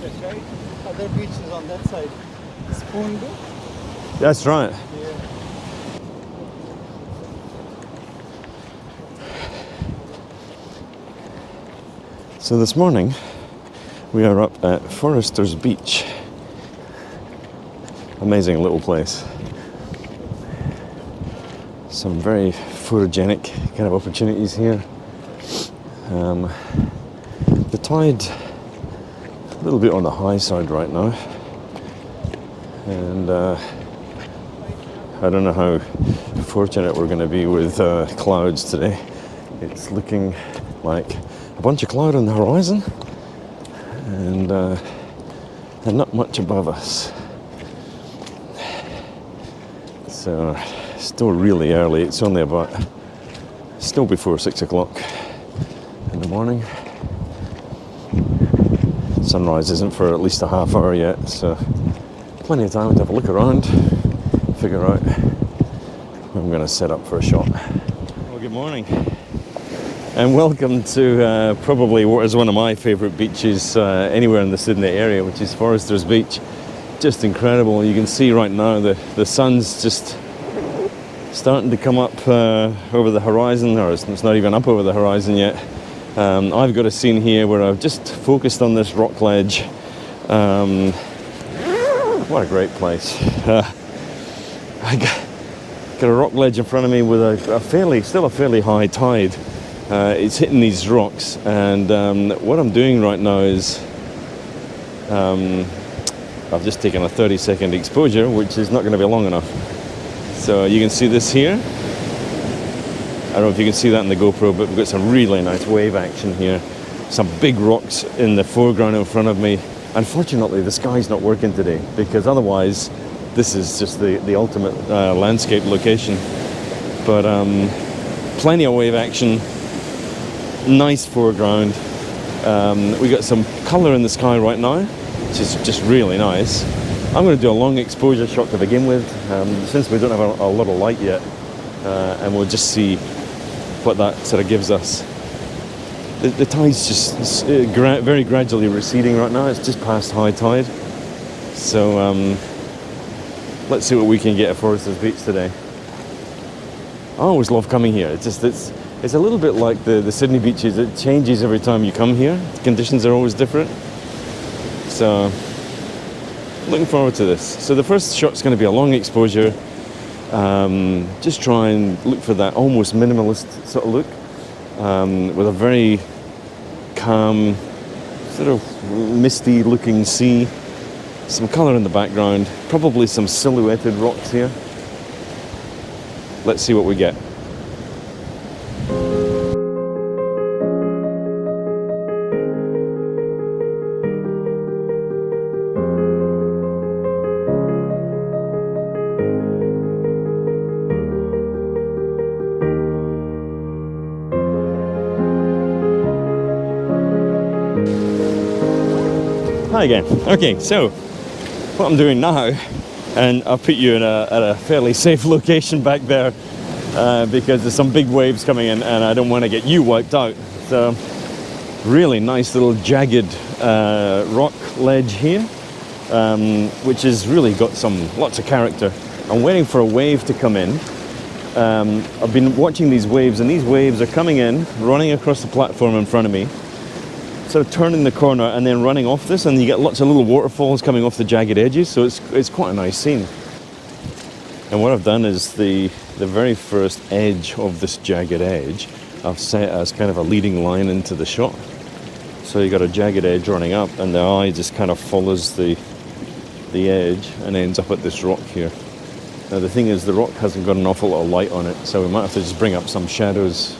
Forresters, right? Other beaches on that side. Spoon. That's right. Yeah. So this morning we are up at Forresters Beach. Amazing little place. Some very photogenic kind of opportunities here. The tide a little bit on the high side right now, and I don't know how fortunate we're going to be with clouds today. It's looking like a bunch of cloud on the horizon, and not much above us. So still really early. It's only still before 6 o'clock in the morning. Sunrise isn't for at least a half hour yet, so plenty of time to have a look around, figure out where I'm going to set up for a shot. Well, good morning, and welcome to probably what is one of my favourite beaches anywhere in the Sydney area, which is Forresters Beach. Just incredible. You can see right now the sun's just starting to come up over the horizon, or it's not even up over the horizon yet. I've got a scene here where I've just focused on this rock ledge. What a great place. I got a rock ledge in front of me with still a fairly high tide. It's hitting these rocks, and what I'm doing right now is I've just taken a 30-second exposure, which is not going to be long enough. So you can see this here. I don't know if you can see that in the GoPro, but we've got some really nice wave action here. Some big rocks in the foreground in front of me. Unfortunately, the sky's not working today, because otherwise this is just the ultimate landscape location. But plenty of wave action, nice foreground. We got some colour in the sky right now, which is just really nice. I'm going to do a long exposure shot to begin with, since we don't have a lot of light yet, and we'll just see what that sort of gives us. The tide's just very gradually receding right now. It's just past high tide, so let's see what we can get at Forresters Beach today. I always love coming here. It's a little bit like the Sydney beaches. It changes every time you come here. The conditions are always different. So looking forward to this. So the first shot's going to be a long exposure. Just try and look for that almost minimalist sort of look, with a very calm, sort of misty looking sea, some colour in the background, probably some silhouetted rocks here. Let's see what we get. Hi again. Okay, so what I'm doing now, and I'll put you at a fairly safe location back there, because there's some big waves coming in and I don't want to get you wiped out. So really nice little jagged rock ledge here, which has really got lots of character. I'm waiting for a wave to come in. I've been watching these waves, and these waves are coming in, running across the platform in front of me, sort of turning the corner and then running off this, and you get lots of little waterfalls coming off the jagged edges, so it's quite a nice scene. And what I've done is the very first edge of this jagged edge I've set as kind of a leading line into the shot. So you got a jagged edge running up, and the eye just kind of follows the edge and ends up at this rock here. Now the thing is, the rock hasn't got an awful lot of light on it, so we might have to just bring up some shadows,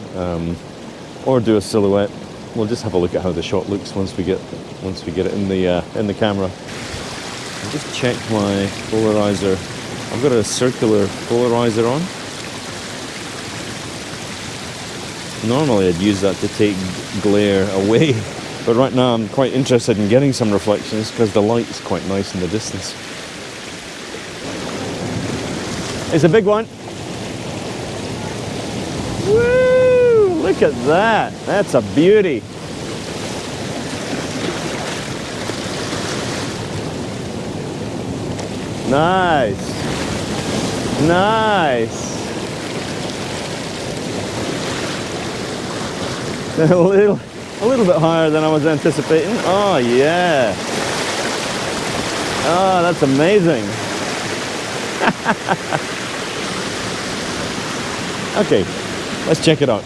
or do a silhouette. We'll just have a look at how the shot looks once we get it in the camera. I'll just check my polarizer. I've got a circular polarizer on. Normally I'd use that to take glare away, but right now I'm quite interested in getting some reflections because the light is quite nice in the distance. It's a big one. Woo! Look at that. That's a beauty. Nice. Nice. A little bit higher than I was anticipating. Oh yeah. Oh, that's amazing. Okay, let's check it out.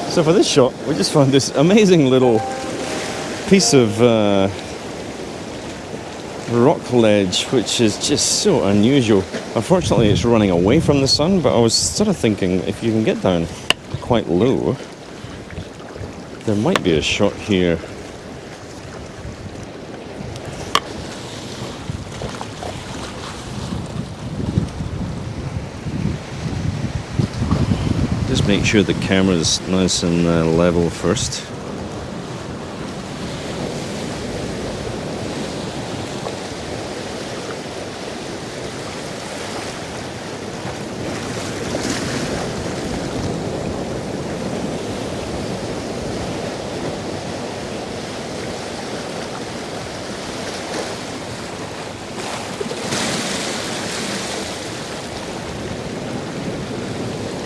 So for this shot, we just found this amazing little piece of rock ledge, which is just so unusual. Unfortunately, it's running away from the sun, but I was sort of thinking if you can get down quite low, there might be a shot here. Just make sure the camera's nice and level first.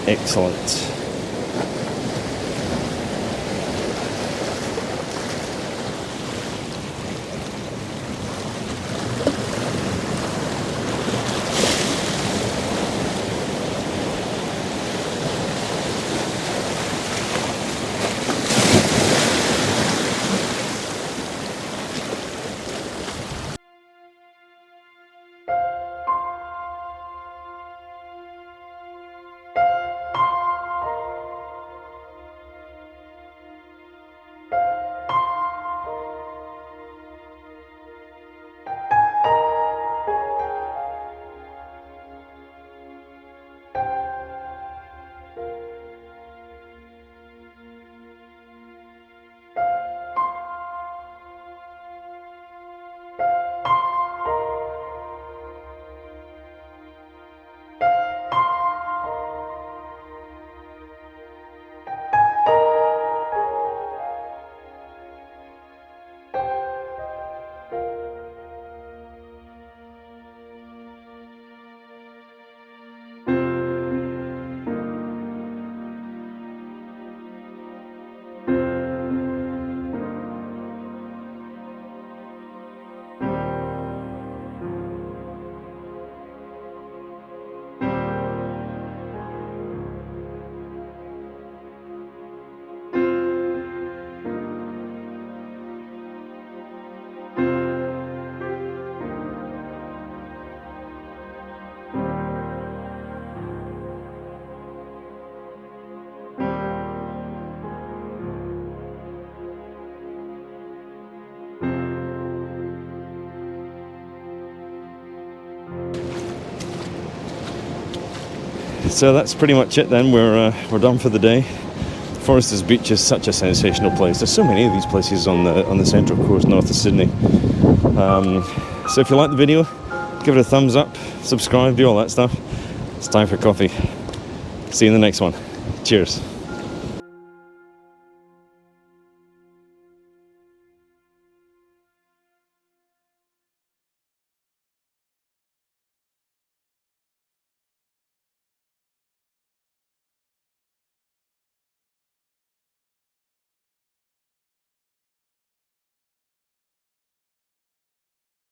Excellent. So that's pretty much it then. We're done for the day. Forresters Beach is such a sensational place. There's so many of these places on the central coast north of Sydney. So if you like the video, give it a thumbs up, subscribe, do all that stuff. It's time for coffee. See you in the next one. Cheers.